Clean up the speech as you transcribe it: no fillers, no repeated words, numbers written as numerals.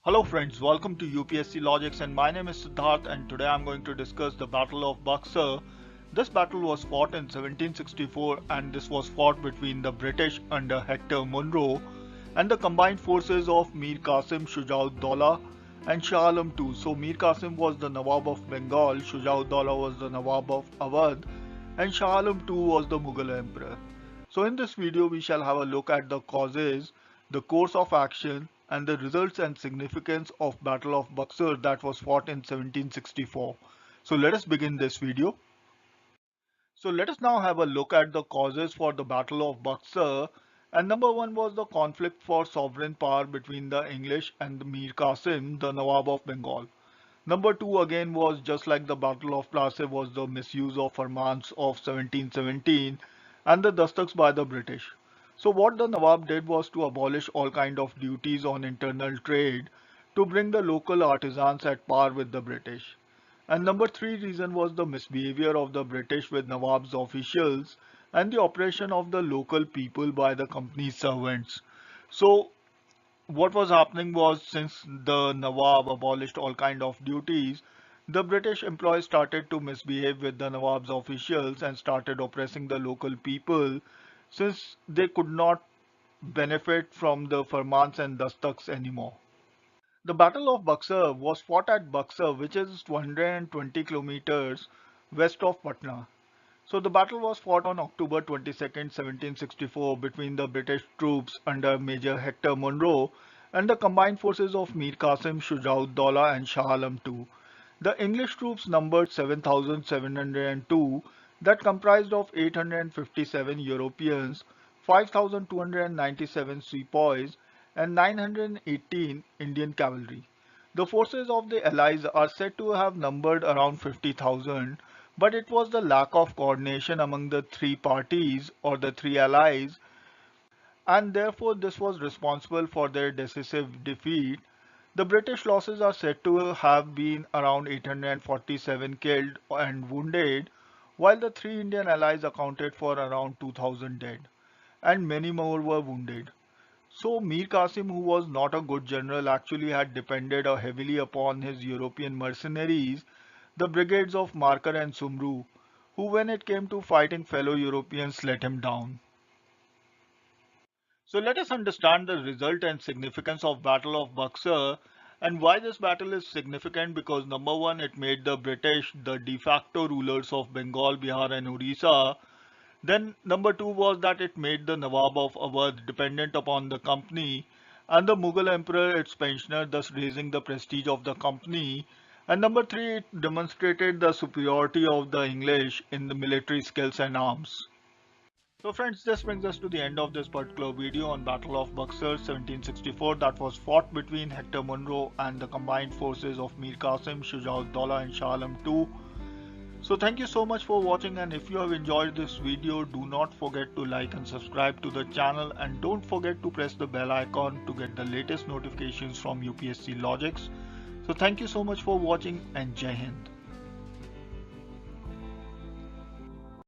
Hello friends, welcome to UPSC Logics and my name is Siddharth and today I'm going to discuss the Battle of Buxar. This battle was fought in 1764 and this was fought between the British under Hector Munro and the combined forces of Mir Qasim, Shuja and Shah Alam II. So Mir Qasim was the Nawab of Bengal, Shuja was the Nawab of Awadh and Shah Alam II was the Mughal Emperor. So in this video we shall have a look at the causes, the course of action and the results and significance of Battle of Buxar that was fought in 1764. So let us begin this video. So let us now have a look at the causes for the Battle of Buxar. And number one was the conflict for sovereign power between the English and the Mir Qasim, the Nawab of Bengal. Number two again was just like the Battle of Plassey was the misuse of Farmans of 1717 and the Dastaks by the British. So what the Nawab did was to abolish all kind of duties on internal trade to bring the local artisans at par with the British. And number three reason was the misbehavior of the British with Nawab's officials and the oppression of the local people by the company's servants. So what was happening was since the Nawab abolished all kind of duties, the British employees started to misbehave with the Nawab's officials and started oppressing the local people since they could not benefit from the Farmans and Dastaks anymore. The Battle of Buxar was fought at Buxar, which is 220 kilometers west of Patna. So the battle was fought on October 22nd, 1764 between the British troops under Major Hector Munro and the combined forces of Mir Qasim, Shuja and Shah Alam II. The English troops numbered 7,702 that comprised of 857 Europeans, 5,297 sepoys and 918 Indian cavalry. The forces of the Allies are said to have numbered around 50,000, but it was the lack of coordination among the three parties or the three allies, and therefore this was responsible for their decisive defeat. The British losses are said to have been around 847 killed and wounded, while the three Indian allies accounted for around 2,000 dead, and many more were wounded. So Mir Qasim, who was not a good general, actually had depended heavily upon his European mercenaries, the brigades of Marker and Sumru, who when it came to fighting fellow Europeans let him down. So let us understand the result and significance of Battle of Buxar and why this battle is significant because number one, it made the British the de facto rulers of Bengal, Bihar and Orissa. Then number two was that it made the Nawab of Awadh dependent upon the company and the Mughal emperor its pensioner, thus raising the prestige of the company. And number three, it demonstrated the superiority of the English in the military skills and arms. So friends, this brings us to the end of this particular video on Battle of Buxar 1764 that was fought between Hector Munro and the combined forces of Mir Qasim, Shuja and Shah Alam II. So thank you so much for watching, and if you have enjoyed this video, do not forget to like and subscribe to the channel and don't forget to press the bell icon to get the latest notifications from UPSC Logics. So thank you so much for watching and Jai Hind.